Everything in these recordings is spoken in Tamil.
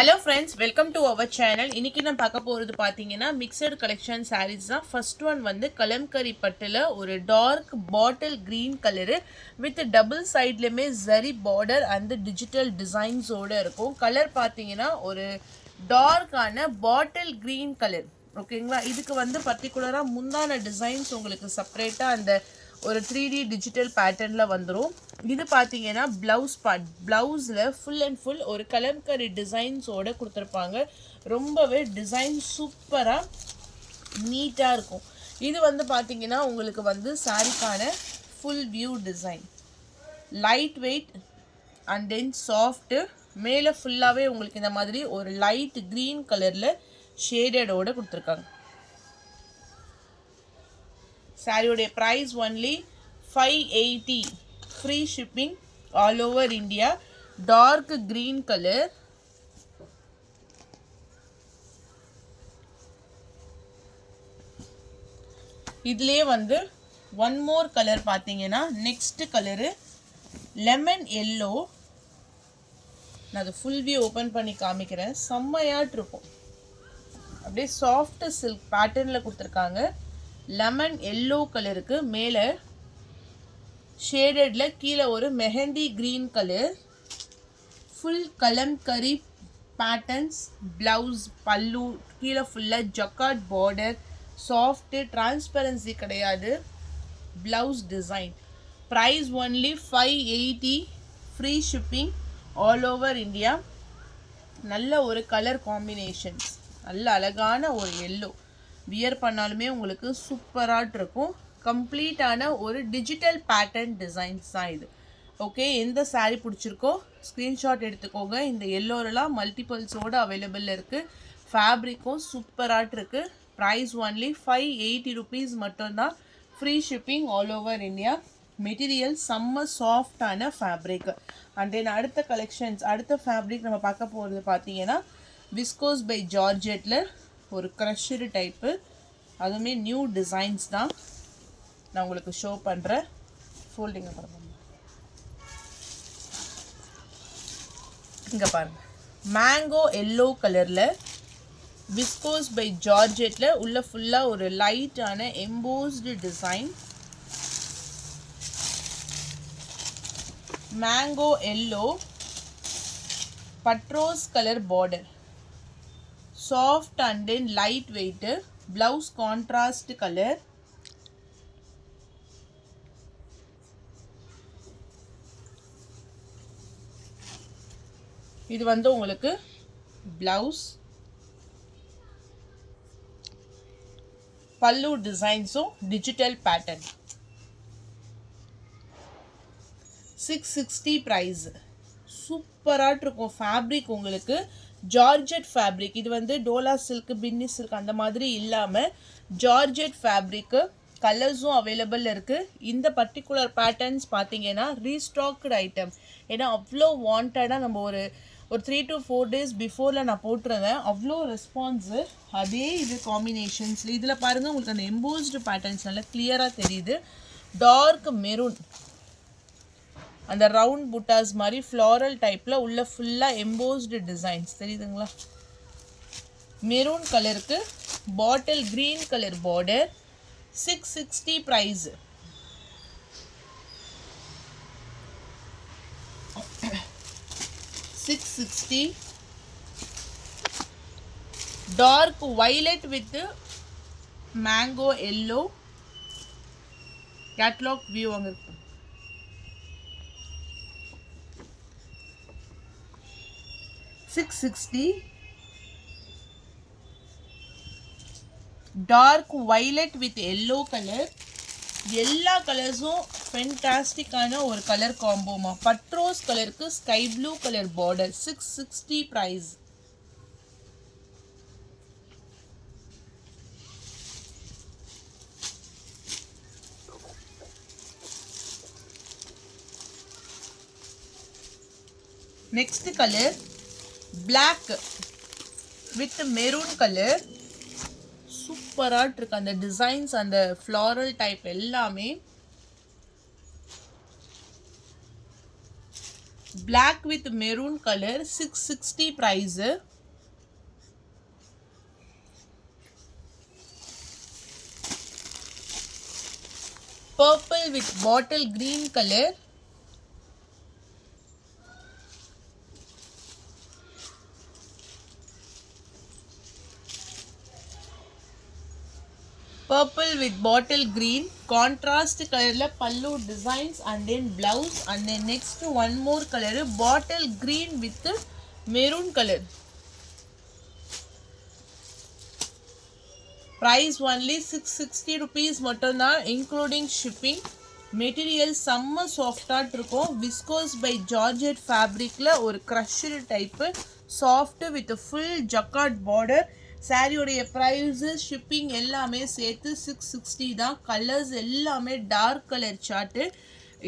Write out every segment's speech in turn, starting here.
Hello friends, welcome to our channel. இன்னைக்கு நான் பார்க்க போறது பாத்தீங்கன்னா mixed collection sarees தான். First one வந்து கலம்கரி பட்டுல ஒரு dark bottle green color with double sideலமே zari border and digital designs ஓட இருக்கும். கலர் பாத்தீங்கன்னா ஒரு dark ஆன bottle green color. ஓகேங்களா? இதுக்கு வந்து பர்టిక్యులரா முந்தான டிசைன்ஸ் உங்களுக்கு செப்பரேட்டா அந்த ஒரு 3D digital patternல வந்துரும். இது பாத்தீங்கன்னா blouse part. Blouseல full and full ஒரு கலம்கரி டிசைன்ஸ் ஓட கொடுத்திருப்பாங்க. ரொம்பவே டிசைன் சூப்பரா நீட்டா இருக்கும். இது வந்து பாத்தீங்கன்னா உங்களுக்கு வந்து சாரிக்கான full view design. Light weight and then soft. மேல ஃபுல்லாவே உங்களுக்கு இந்த மாதிரி ஒரு light green கலர்ல shaded ஓட கொடுத்திருக்காங்க. சாரியோட price only 580. Free shipping all over India. Dark green color. இதுலயே வந்து one more color பாத்தீங்கன்னா next color lemon yellow. நான் அது full view open பண்ணி காமிக்கிறேன். செம்மையாட் இருக்கும். அப்படியே soft silk patternல கொடுத்திருக்காங்க. lemon yellow கலருக்கு மேல ஷேடட்ல கீழ ஒரு mehndi green colour full kalamkari patterns blouse பல்லு கீழ ஃபுல்லா ஜக்கார்ட் border soft transparency கிடையாது blouse design price only 580 free shipping all over India நல்ல ஒரு கலர் காம்பினேஷன்ஸ் நல்ல அழகான ஒரு yellow வியர் பண்ணாலுமே உங்களுக்கு சூப்பராட் இருக்கும் கம்ப்ளீட்டான ஒரு டிஜிட்டல் பேட்டர்ன் டிசைன்ஸ் தான் இது ஓகே எந்த saree பிடிச்சிருக்கோ ஸ்கிரீன்ஷாட் எடுத்துக்கோங்க இந்த எல்லோரெல்லாம் மல்டிபிள்ஸோட அவைலபிள் இருக்கு ஃபேப்ரிக்கும் சூப்பராட் இருக்கு பிரைஸ் ஒன்லி 580 rupees மட்டும்தான் free shipping all over India material செம்ம சாஃப்டான ஃபேப்ரிக் அண்ட் தென் அடுத்த கலெக்ஷன்ஸ் அடுத்த ஃபேப்ரிக் நம்ம பார்க்க போகிறது பார்த்தீங்கன்னா விஸ்கோஸ் பை ஜார்ஜெட்டில் ஒரு க்ரஷ்டு டைப்பு அதுவுமே நியூ டிசைன்ஸ் தான் நான் உங்களுக்கு ஷோ பண்ணுறேன் ஃபோல்டிங்கை பாருங்க இங்கே பாருங்கள் மேங்கோ எல்லோ கலரில் விஸ்கோஸ் பை ஜார்ஜெட்டில் உள்ள ஃபுல்லாக ஒரு லைட்டான எம்போஸ்டு டிசைன் மேங்கோ எல்லோ பட்ரோஸ் colour border soft and then light weight blouse contrast colour இது வந்து உங்களுக்கு பிளவுஸ் பல்லு டிசைன்ஸும் டிஜிட்டல் பேட்டர்ன் 660 பிரைஸ் சூப்பராக இருக்கும் ஃபேப்ரிக் உங்களுக்கு ஜார்ஜெட் ஃபேப்ரிக் இது வந்து டோலா சில்க் பின்னி சில்க் அந்த மாதிரி இல்லாமல் ஜார்ஜெட் ஃபேப்ரிக்கு கலர்ஸும் அவைலபிள் இருக்குது இந்த பர்டிகுலர் பேட்டர்ன்ஸ் பார்த்தீங்கன்னா ரீஸ்டாக்டு ஐட்டம் ஏன்னா அவ்வளோ வாண்டடாக நம்ம ஒரு 3 to 4 days பிஃபோரில் நான் போட்டிருந்தேன் அவ்வளோ ரெஸ்பான்ஸு அதே இது காம்பினேஷன்ஸ் இதில் பாருங்கள் உங்களுக்கு அந்த எம்போஸ்டு பேட்டர்ன்ஸ் நல்லா கிளியராக தெரியுது டார்க் மெரூன் அந்த ரவுண்ட் புட்டாஸ் மாதிரி ஃப்ளாரல் டைப்பில் உள்ள ஃபுல்லாக எம்போஸ்டு டிசைன்ஸ் தெரியுதுங்களா மெரூன் கலருக்கு bottle green colour border 660 price dark violet with mango yellow catalogue view அங்கே இருக்கு 660 dark violet with yellow colour எல்லா கலர்ஸும் ஃபென்டாஸ்டிக்கான ஒரு கலர் காம்போமா பட்ரோஸ் கலருக்கு sky blue colour border 660 price next colour black with maroon colour சூப்பராக இருக்கு அந்த டிசைன்ஸ் அந்த ஃப்ளாரல் டைப் எல்லாமே black with maroon color 660 price purple with bottle green color, purple with bottle green, contrast color la pallu designs and then blouse, and then next one more color bottle green with maroon color. Price only 660 rupees மட்டும் தான், including shipping. மெட்டீரியல் செம்ம சாஃப்டாக இருக்கும். விஸ்கோஸ் பை ஜார்ஜெட் ஃபேப்ரிக்கில் ஒரு crushed type, soft with full jacquard border. சாரியோடைய ப்ரைஸு ஷிப்பிங் எல்லாமே சேர்த்து 660 தான். கலர்ஸ் எல்லாமே டார்க் கலர் சார்ட்டு.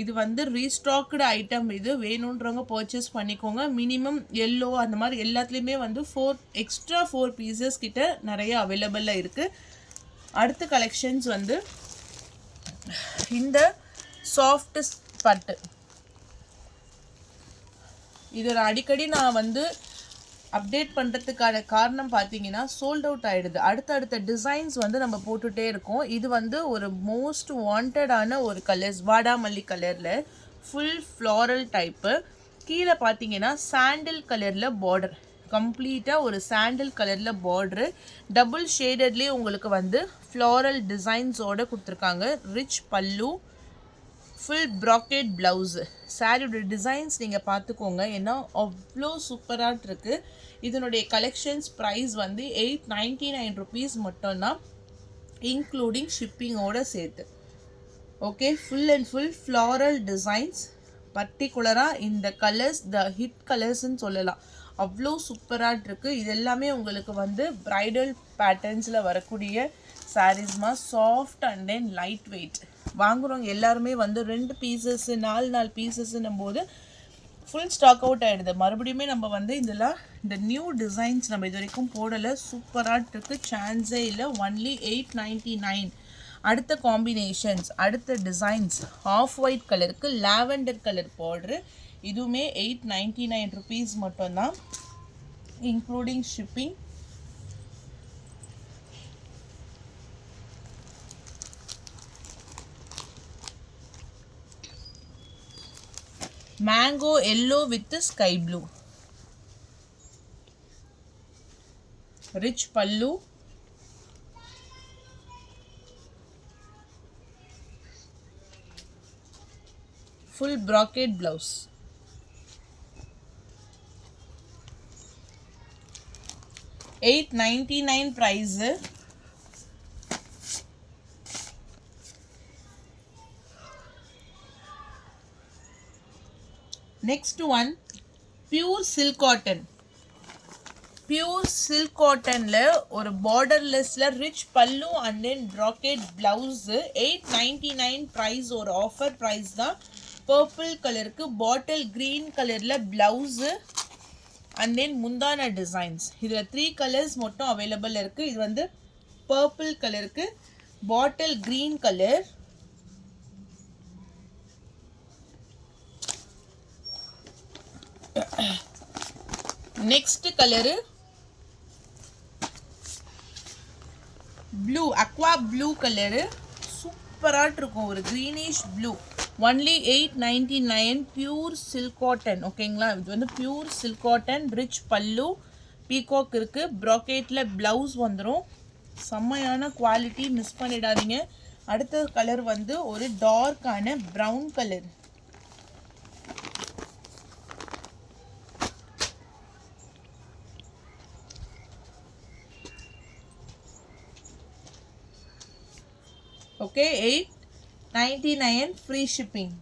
இது வந்து ரீஸ்டாக்டு ஐட்டம். இது வேணுன்றவங்க பர்ச்சேஸ் பண்ணிக்கோங்க. மினிமம் எல்லோ அந்த மாதிரி எல்லாத்துலேயுமே வந்து எக்ஸ்ட்ரா 4 பீசஸ் கிட்ட நிறைய அவைலபிளாக இருக்குது. அடுத்த கலெக்ஷன்ஸ் வந்து இந்த சாஃப்ட் பட்டு. இது அடிக்கடி நான் வந்து அப்டேட் பண்ணுறதுக்கான காரணம் பார்த்தீங்கன்னா சோல்ட் அவுட் ஆகிடுது. அடுத்தடுத்த டிசைன்ஸ் வந்து நம்ம போட்டுகிட்டே இருக்கோம். இது வந்து ஒரு மோஸ்ட் வாண்டடான ஒரு கலர்ஸ், வாடாமல்லி கலரில் ஃபுல் ஃப்ளாரல் டைப்பு. கீழே பார்த்தீங்கன்னா சாண்டில் கலரில் பார்டர், கம்ப்ளீட்டாக ஒரு சாண்டில் கலரில் பார்டரு. டபுள் ஷேடட்லேயே உங்களுக்கு வந்து ஃப்ளாரல் டிசைன்ஸோடு கொடுத்துருக்காங்க. Rich pallu, full bracket blouse. சாரியோட டிசைன்ஸ் நீங்கள் பார்த்துக்கோங்க, ஏன்னா அவ்வளோ சூப்பராக இருக்குது. இதனுடைய கலெக்ஷன்ஸ் ப்ரைஸ் வந்து 899 rupees மட்டும்தான், இன்க்ளூடிங் ஷிப்பிங்கோடு சேர்த்து. Okay, full and full floral designs. பர்டிகுலராக இந்த கலர்ஸ் த ஹிட் கலர்ஸ்ன்னு சொல்லலாம், அவ்வளோ சூப்பராக இருக்குது. இது எல்லாமே உங்களுக்கு வந்து ப்ரைடல் பேட்டர்ன்ஸில் வரக்கூடிய சாரீஸ்மா, soft and then light weight. வாங்குறவங்க எல்லாருமே வந்து 2 பீசஸ் 4 பீசஸ்ன்னும் போது ஃபுல் ஸ்டாக் அவுட் ஆகிடுது. மறுபடியுமே நம்ம வந்து இதெல்லாம் இந்த நியூ டிசைன்ஸ் நம்ம இது வரைக்கும் போடலை, சூப்பராக இருக்குது, சான்ஸே இல்லை. ஒன்லி 899. அடுத்த காம்பினேஷன்ஸ், அடுத்த டிசைன்ஸ் ஆஃப் ஒயிட் கலருக்கு லாவெண்டர் கலர் பார்டரு. இதுவுமே 899 rupees மட்டும்தான், including shipping. Mango yellow with sky blue, rich pallu, full brocade blouse. $899 price. Next one pure silk cotton. Pure silk காட்டனில் ஒரு பார்டர்லெஸில் rich pallu and then brocade blouse. 899 price, ஒரு ஆஃபர் ப்ரைஸ் தான். பர்பிள் கலருக்கு பாட்டில் க்ரீன் கலரில் ப்ளவுஸு அண்ட் தென் முந்தான டிசைன்ஸ். இதில் 3 கலர்ஸ் மட்டும் அவைலபிள் இருக்குது. இது வந்து பர்பிள் கலருக்கு bottle green colour, next colour blue, Aqua blue colour, சூப்பராக இருக்கும், ஒரு greenish blue. Only 899 pure silk cotton. ஓகேங்களா, இது வந்து பியூர் சில்க் காட்டன், ரிச் பல்லு, பீகாக் இருக்குது, ப்ராக்கெட்டில் ப்ளவுஸ் வந்துடும். செம்மையான குவாலிட்டி, மிஸ் பண்ணிடாதீங்க. அடுத்த கலர் வந்து ஒரு டார்க்கான brown colour. Okay, 899 free shipping.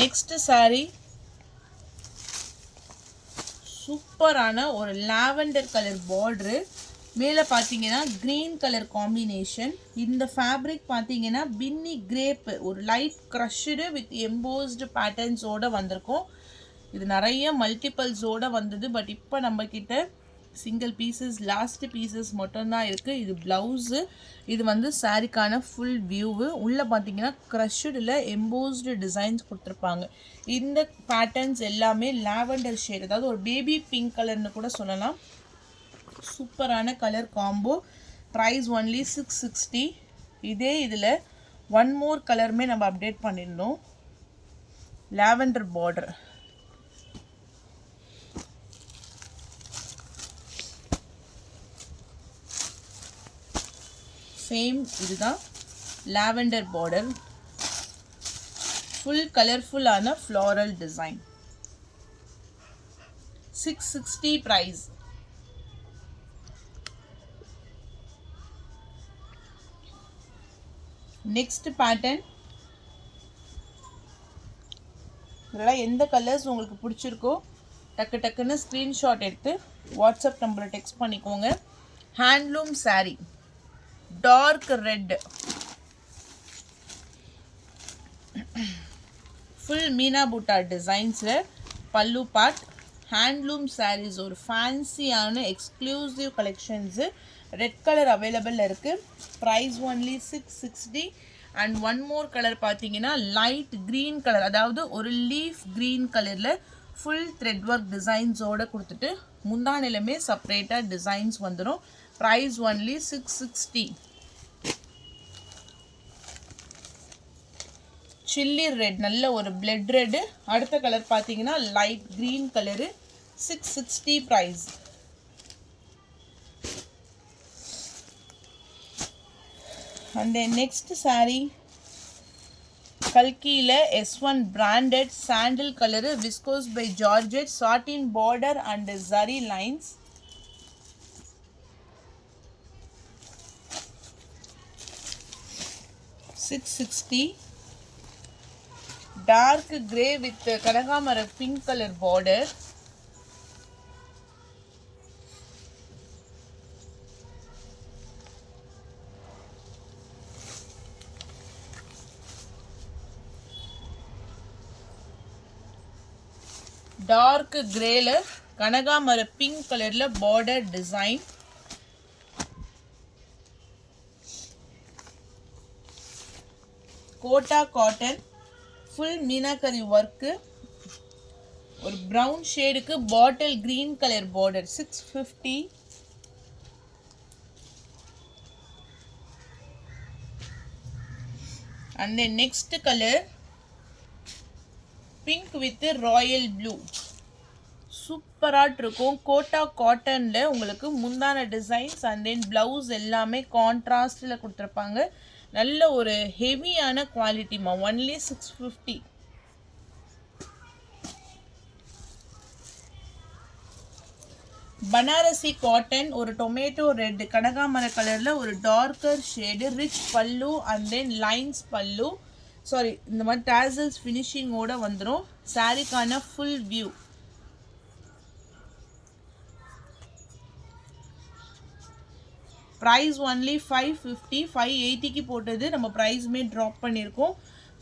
Next sari சூப்பரான ஒரு லாவெண்டர் கலர் பார்டரு. மேலே பார்த்தீங்கன்னா க்ரீன் கலர் காம்பினேஷன். இந்த ஃபேப்ரிக் பார்த்தீங்கன்னா பின்னி கிரேப்பு, ஒரு லைட் க்ரஷ்டு வித் எம்போஸ்டு பேட்டர்ன்ஸோடு வந்திருக்கும். இது நிறைய மல்டிபிள்ஸோடு வந்தது, பட் இப்போ நம்மக்கிட்ட சிங்கிள் பீசஸ், லாஸ்ட் பீசஸ் மட்டும்தான் இருக்குது. இது ப்ளவுஸு, இது வந்து சாரிக்கான ஃபுல் வியூவு. உள்ளே பார்த்தீங்கன்னா க்ரஷ்டில் எம்போஸ்டு டிசைன்ஸ் கொடுத்துருப்பாங்க. இந்த பேட்டர்ன்ஸ் எல்லாமே லாவெண்டர் ஷேட், அதாவது ஒரு பேபி பிங்க் கலர்னு கூட சொல்லலாம். சூப்பரான கலர் காம்போ. Price only 660. இதே இதில் ஒன் மோர் கலருமே நம்ம அப்டேட் பண்ணியிருந்தோம். Lavender border. சேம் இதுதான் லாவெண்டர் பார்டர். ஃபுல் கலர்ஃபுல்லான floral design. 660 price. Next pattern. இதெல்லாம் எந்த கலர்ஸ் உங்களுக்கு பிடிச்சிருக்கோ டக்கு டக்குன்னு ஸ்க்ரீன்ஷாட் எடுத்து வாட்ஸ்அப் நம்பரை டெக்ஸ்ட் பண்ணிக்கோங்க. Handloom saree. Dark red. Full meena buta டிசைன்ஸில் பல்லு பார்ட். ஹேண்ட்லூம் sarees ஒரு ஃபேன்சியான exclusive collections. Red colour available இருக்குது. Price only 660. And one more colour பார்த்தீங்கன்னா லைட் க்ரீன் கலர், அதாவது ஒரு லீஃப் க்ரீன் கலரில் ஃபுல் த்ரெட் ஒர்க் டிசைன்ஸோடு கொடுத்துட்டு முந்தானிலுமே செப்பரேட்டாக டிசைன்ஸ் வந்துடும். Price only 660. சில்லி ரெட், நல்ல ஒரு பிளட் ரெட்டு. அடுத்த கலர் பார்த்தீங்கன்னா light green colour. 660 price. And then next saree கல்கியில் S1 பிராண்டட் சாண்டில் colour. Viscose by georgette. Satin border and zari lines. $660. Dark grey with கனகாமர பிங்க் கலர் பார்டர். டார்க் கிரேல கனகாமர பிங்க் கலர்ல border design. Kota cotton. Full meenakari work. ஒரு ப்ரௌன் ஷேடுக்கு bottle green colour border. 650. And then next colour pink with royal blue. சூப்பராக இருக்கும். கோட்டா காட்டனில் உங்களுக்கு முந்தான டிசைன்ஸ் அண்ட் தென் ப்ளவுஸ் எல்லாமே கான்ட்ராஸ்டில் கொடுத்துருப்பாங்க. நல்ல ஒரு ஹெவியான குவாலிட்டிமா. ஒன்லி 650. பனாரசி காட்டன். ஒரு டொமேட்டோ ரெட் கனகாமர கலரில் ஒரு darker shade. Rich pallu and then lines pallu. Sari, இந்த மாதிரி டாசல்ஸ் ஃபினிஷிங்கோட வந்துடும். சாரிக்கான ஃபுல் வியூ. Price only 550. 580க்கு போட்டது நம்ம ப்ரைஸுமே ட்ராப் பண்ணியிருக்கோம்.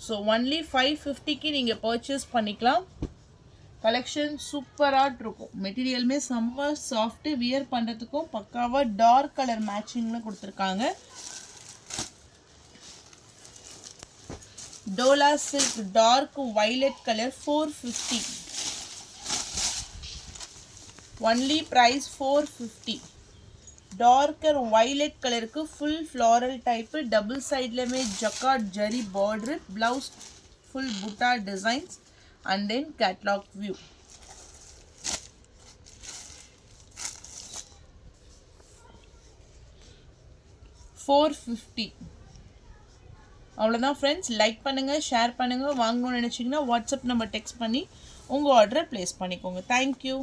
ஸோ ஒன்லி 550க்கு நீங்கள் பர்ச்சேஸ் பண்ணிக்கலாம். கலெக்ஷன் சூப்பராக இருக்கும். மெட்டீரியலுமே செம்ம சாஃப்ட்டு. வியர் பண்ணுறதுக்கும் பக்காவாக டார்க் கலர் மேட்சிங்கில் கொடுத்துருக்காங்க. Dola silk dark violet colour. 450. Only price 450. Darker violet கலருக்கு ஃபுல் ஃப்ளாரல் டைப்பு. டபுள் சைட்லையுமே jacquard zari border. Blouse full buta designs and then catalogue view. $450. அவ்வளோதான் ஃப்ரெண்ட்ஸ். லைக் பண்ணுங்கள், ஷேர் பண்ணுங்கள். வாங்கணும்னு நினச்சிங்கன்னா வாட்ஸ்அப் நம்பர் டெக்ஸ்ட் பண்ணி உங்கள் ஆர்டரை ப்ளேஸ் பண்ணிக்கோங்க. தேங்க்யூ.